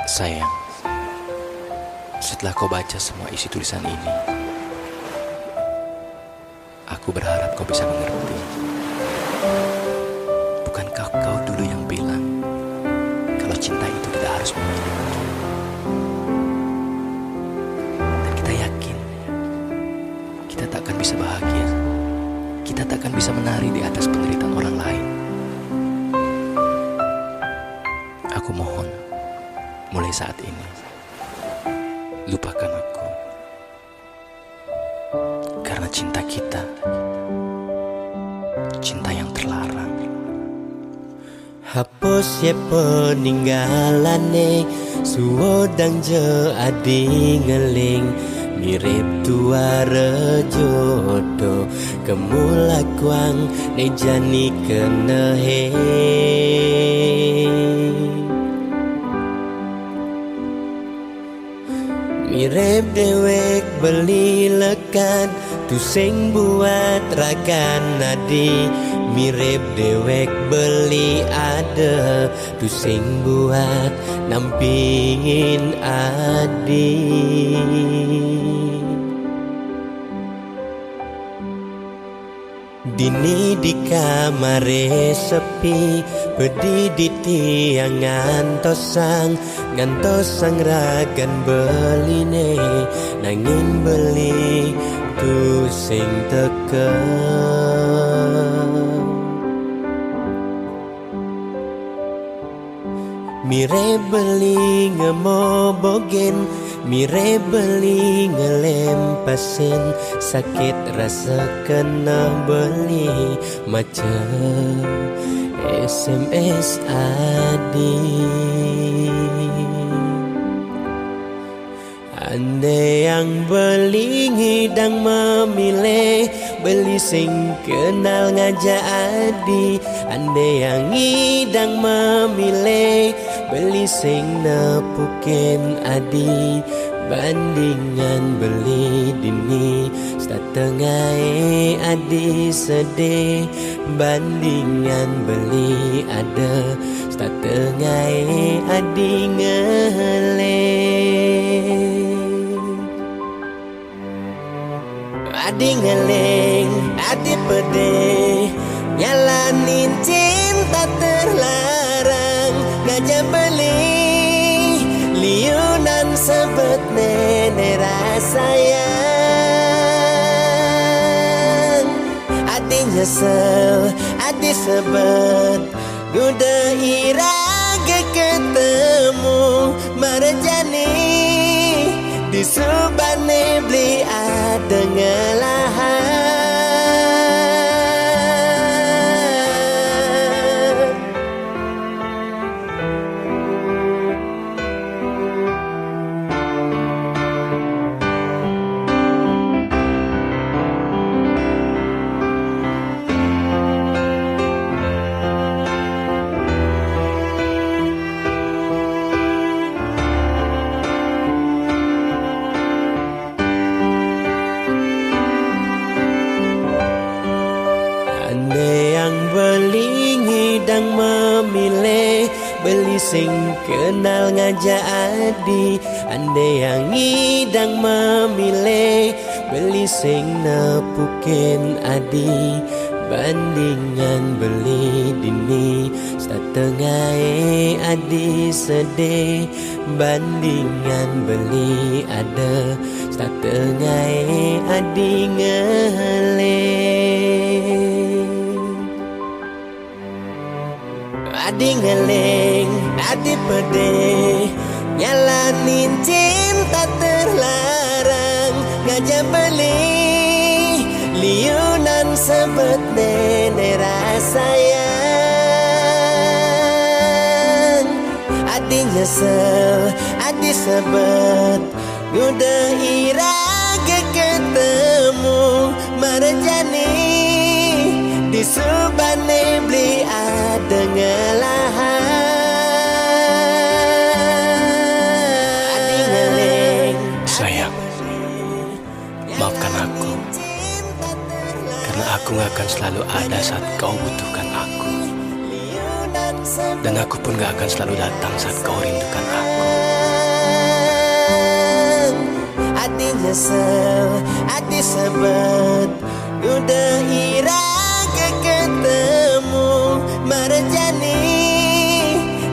Sayang, setelah kau baca semua isi tulisan ini, aku berharap kau bisa mengerti. Bukankah kau dulu yang bilang kalau cinta itu tidak harus memiliki? Dan kita yakin kita tak akan bisa bahagia, kita tak akan bisa menari di atas penderitaan orang lain. Aku mohon, mulai saat ini, lupakan aku. Karena cinta kita, cinta yang terlarang. Hapus ye peninggalane, suwodang je adi ngeling. Mirip tua rejodo, kemulakwang nejani kenehe. Mirip dewek beli lekat, tu sing buat rakan nadi. Mirip dewek beli ada, tu sing buat nampingin adi. Dini di kamare sepi, pedih di tiang ngantosang ragan beline, nanging beli tu sing teke. Mire beli ngemobogen, mire beli ngelempasin, sakit rasa kena beli macam SMS adi. Andai yang beli ngidang memilih, beli sing kenal ngajak adi. Andai yang ngidang memilih, beli sing nepukin adi. Bandingan beli dini, setengah adi sedih. Bandingan beli ada, setengah adi ngeleng. Adi ngeleng, adi pedih, nyalanin cinta terlarang. Ngajak beli liunan sebet nenek rasayang. Adi nyesel, adi sebet, udah irage ketemu marjani. Di subane beli ada ngelahan. Ngidang memilih, beli sing kenal ngajak adi. Andai yang ngidang memilih, beli sing nepukin adi. Bandingan beli dini, setengah adi sedih. Bandingan beli ada, setengah adi ngeleng. Adi ngeleng, adi pedih, nyalanin cinta terlarang. Ngajak beli liunan sebet nenek rasayang. Adi nyesel, adi sebet, udah irage ketemu marjani. Di subane beli ada ngelahan. Adi ngeleng. Sayang, maafkan aku. Karena aku gak akan selalu ada saat kau butuhkan aku. Dan aku pun gak akan selalu datang saat kau rindukan aku. hati nyesel, hati sebet, udah irake ketemu merjani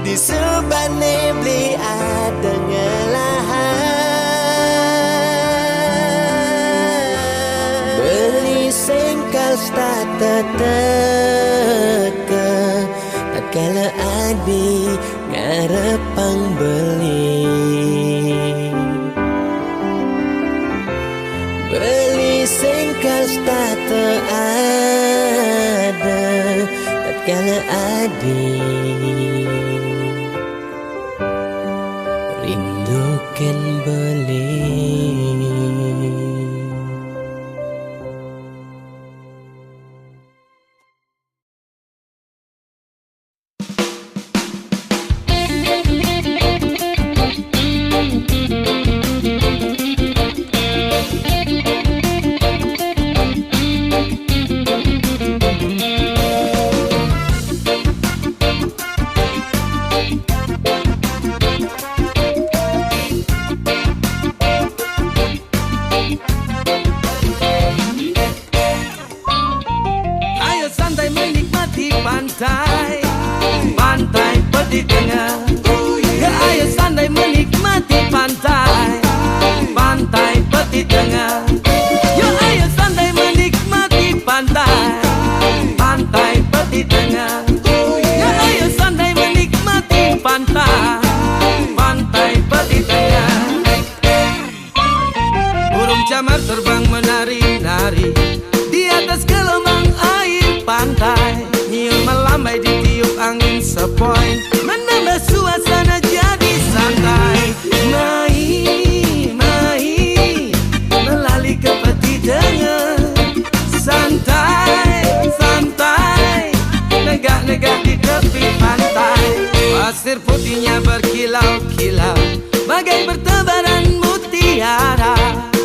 di subane beli ada ngelahan beli sengkal stata teka tatkala adi ngarepang beli sengkal stata ada tatkala adi rindukan beli. Pantai Peti Tengah. Ya ayo sandai menikmati pantai, Pantai Peti Tengah. Ya ayo sandai menikmati pantai, Pantai Peti Tengah. Ya ayo sandai menikmati pantai, Pantai Peti Tengah. Burung camar terbang menari-nari di atas gelombang air pantai. Nyium melambai ditiup angin sepoi, menambah suasana jadi santai. Mai, melali ke Peti Tengah. Santai, negak-negak di tepi pantai. Pasir putihnya berkilau-kilau, bagai bertebaran mutiara.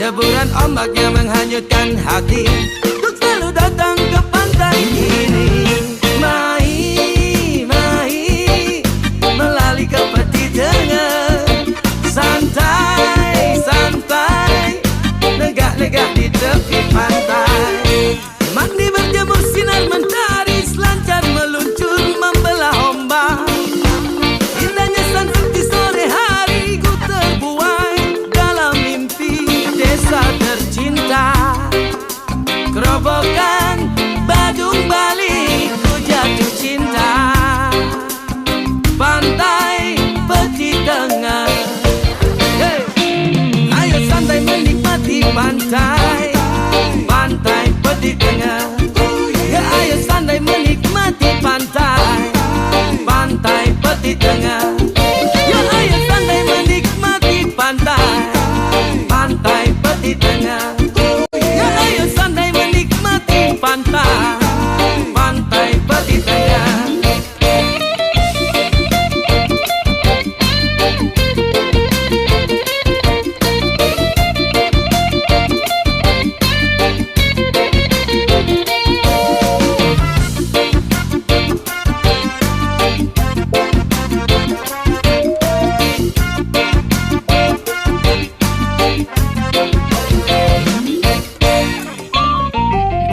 Deburan ombaknya menghanyutkan hati, untuk selalu datang ke pantai ini. Mai, melali ke Peti Tengah. Santai, negak-negak di tepi pantai. Mandi berjemur sinar mentari, selancar meluncur membelah ombak. Indahnya sunset di sore hari, ku terbuai dalam mimpi desa tercinta. Kerobokan Badung Bali, ku jatuh cinta. Pantai Peti Tengah. Hey. Ayo santai menikmati pantai, Pantai Peti Tengah. Ya ayo santai menikmati pantai, Pantai Peti Tengah. Ya ayo santai menikmati pantai, Pantai Peti Tengah. Ya ayo santai menikmati pantai, Pantai Peti Tengah.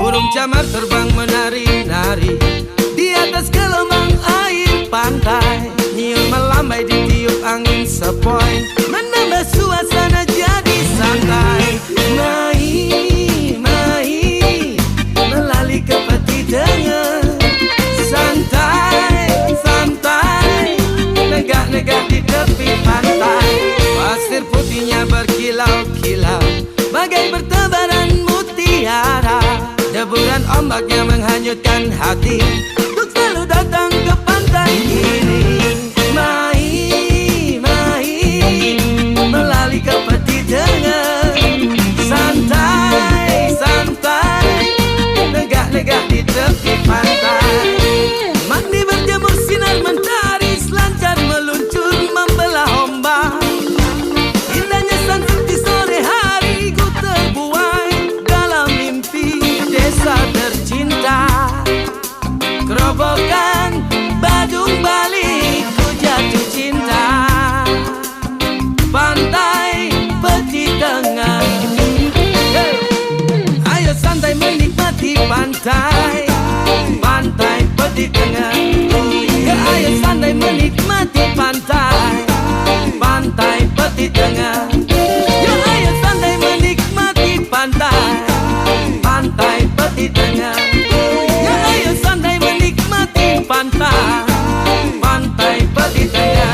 Burung camar terbang menari-nari di atas gelombang air pantai. Nyium melambai ditiup angin sepoi, menambah suasana jadi santai. Mai, melali ke Peti Tengah. Santai, negak-negak di tepi pantai. Pasir putihnya berkilau-kilau, bagai bertebaran mutiara. Deburan ombaknya menghanyutkan hati, untuk selalu datang ke pantai ini. Mai, melali ke Peti Tengah. Santai, negak-negak di tepi pantai. Mandi berjemur sinar mentari, selancar meluncur membelah ombak. Indahnya sunset di sore hari, ku terbuai dalam mimpi desa tercinta. Kerobokan Badung Bali, ku jatuh cinta. Pantai Peti Tengah. peti tengah. Ya ayo sandai menikmati pantai, pantai peti tengah. Ya ayo sandai menikmati pantai, pantai peti tengah. Ya ayo sandai menikmati pantai, pantai peti tengah.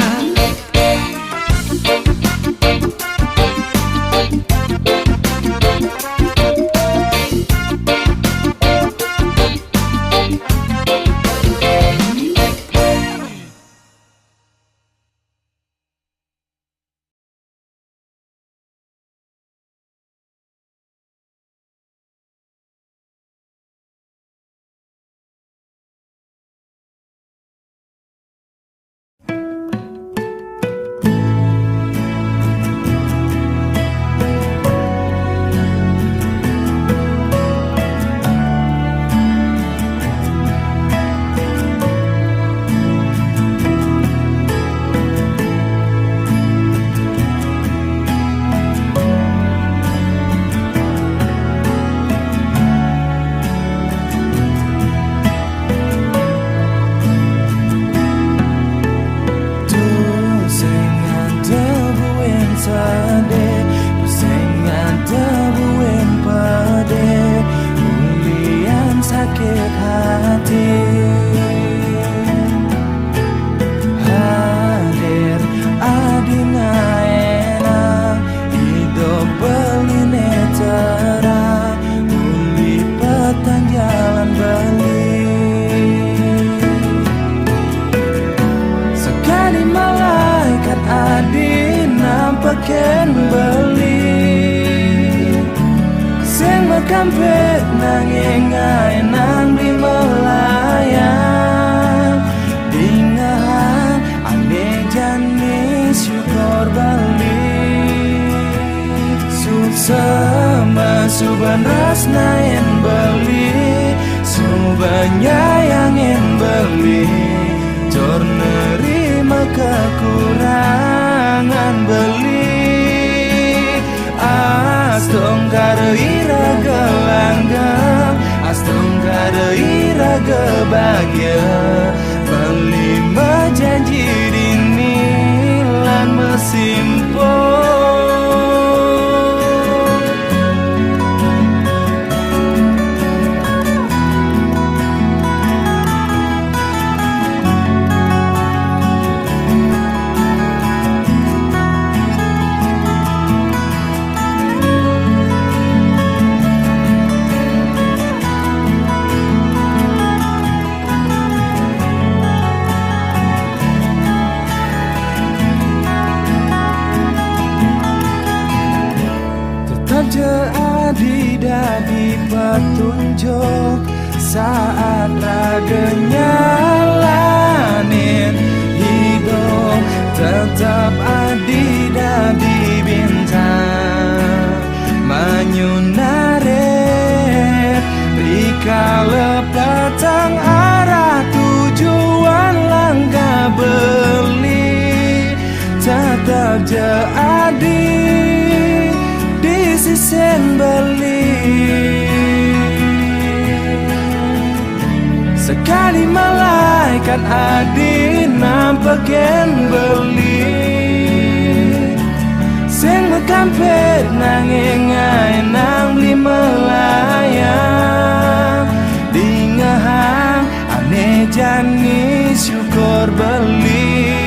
Ken beli sing mekampet nanging ae nang di melayang dingahan ane jane syukur bali sama suban rasna yen beli subanya yang yen beli jor nerima kekurangan beli Astong kada iraga langgam, astong kada iraga bahagia. Beli menjanji dini lan mesimpul. Adi petunjuk saat raganya lanin hidup tetap adi dadi bintang menyunaret rika lepatang arah tujuan langkah beli tetap jadi di sisen beli sekali malaikat adi nampaken beli sing mekampet nanging ae nang beli melayang dingahang ane jani syukur beli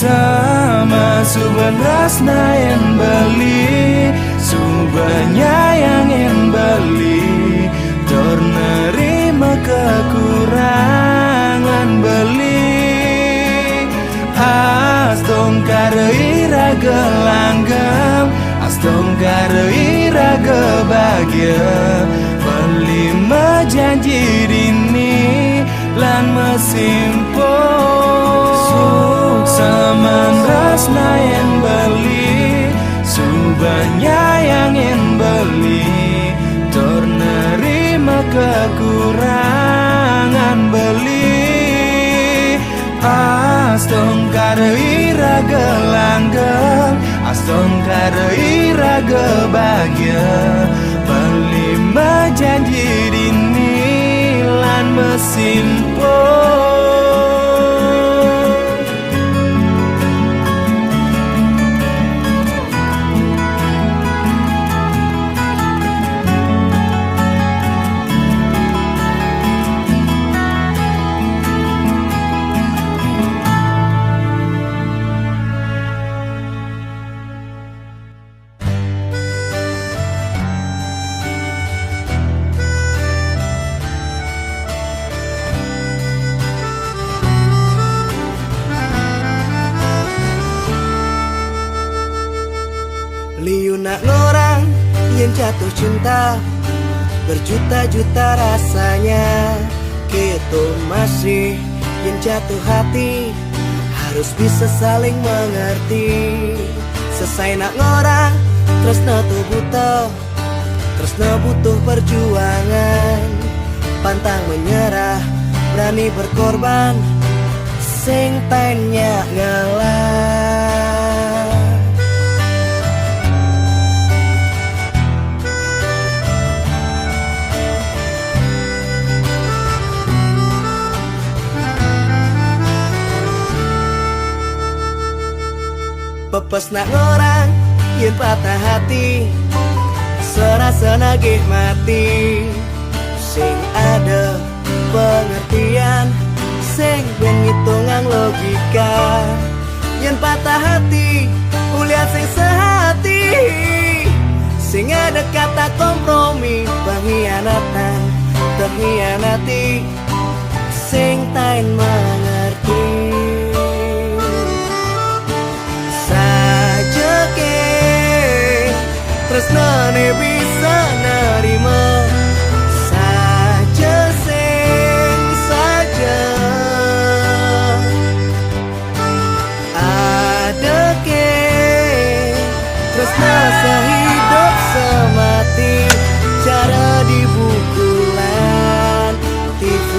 sama suban rasna yang beli subanya yang beli dor nerima kekurangan beli astong kada iraga langgam astong kada iraga bahagia beli menjanji dini lan mesimpul saman rasna yang beli subanya yang beli tor nerima kekurangan beli astong kada iraga langgam astong kada iraga bahagia beli simpo. Liu nak ngorang yang jatuh cinta, berjuta-juta rasanya. Kita masih yang jatuh hati, harus bisa saling mengerti. Selesai nak ngorang, tresna tuh butuh, tresna butuh perjuangan. Pantang menyerah, berani berkorban, sing tanya ngalah. Pepes nak ngorang yen patah hati, serasa nagih mati. Sing ada pengertian, sing ben ngitungan logika. Yen patah hati, kuliah sing sehati, sing ada kata kompromi. Pengkhianatan, terhianati, sing tain mengerti. Tresnane bisa nerima saja, sing saja. Ada ke tresna sehidup semati, cara di bukulan TV.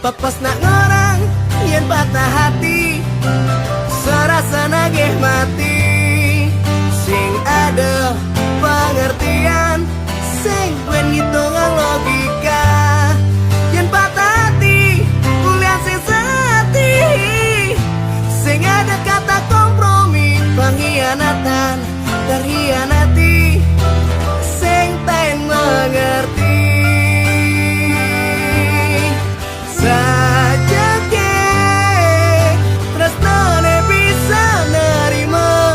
Pepes nak ngorang yen patah hati, serasa nagih mati. Sing ada pengertian, sing ben ngitungan logika. Yen patah hati, kuliah sing sehati, sing ada kata kompromi. Pengkhianatan, terhianati, sing tain mengerti. Saja ke tresnane bisa nerima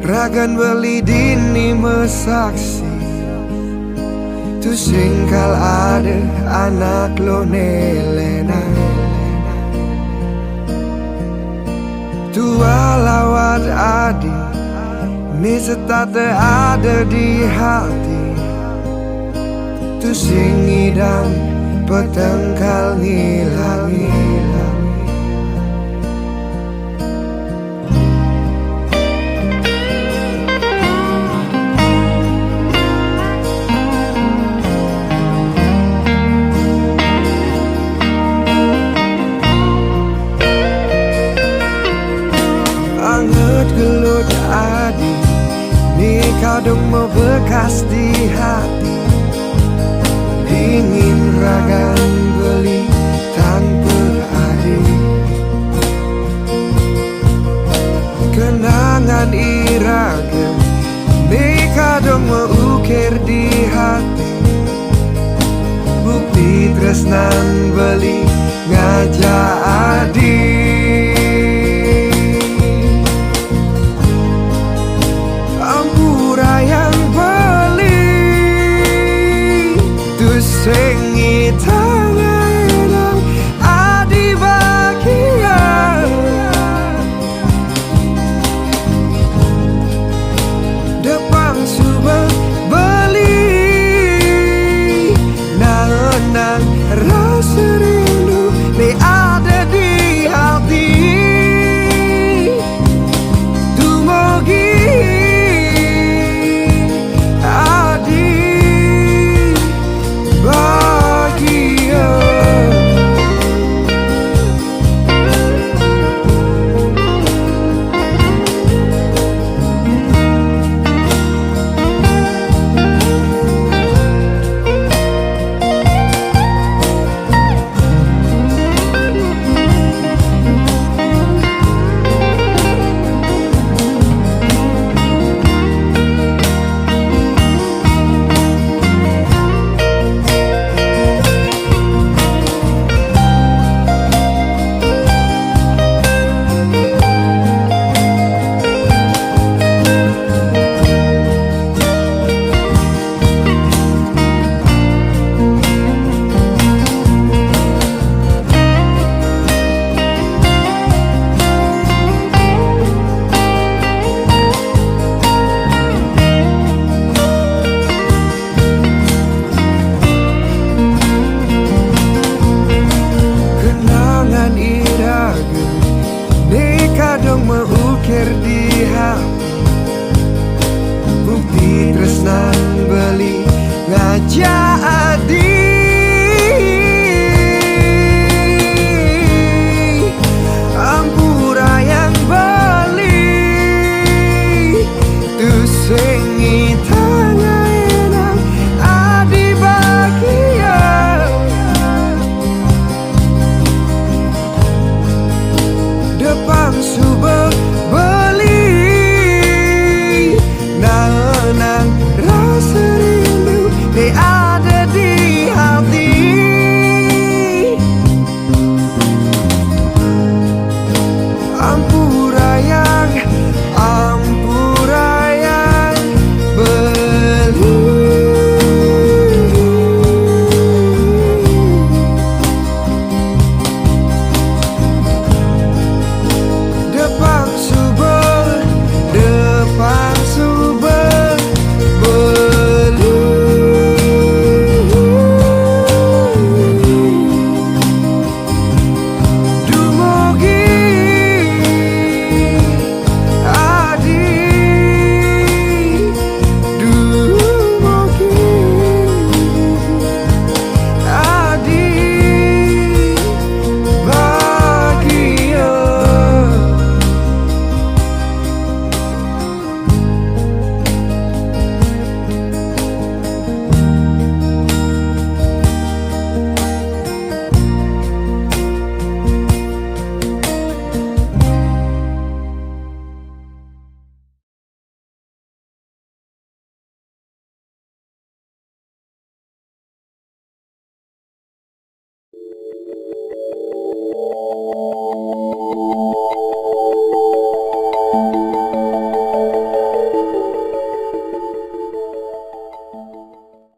Ragan beli dini mesaksi tu singkal ada anak lo nelena tua lawat adi ni setate ada di hati tu singidam petengkal ngilangi gelut adi ni kadung membekas di hati dingin ragan beli tanpa adi kenangan iraga ni kadung mengukir di hati bukti tresnan beli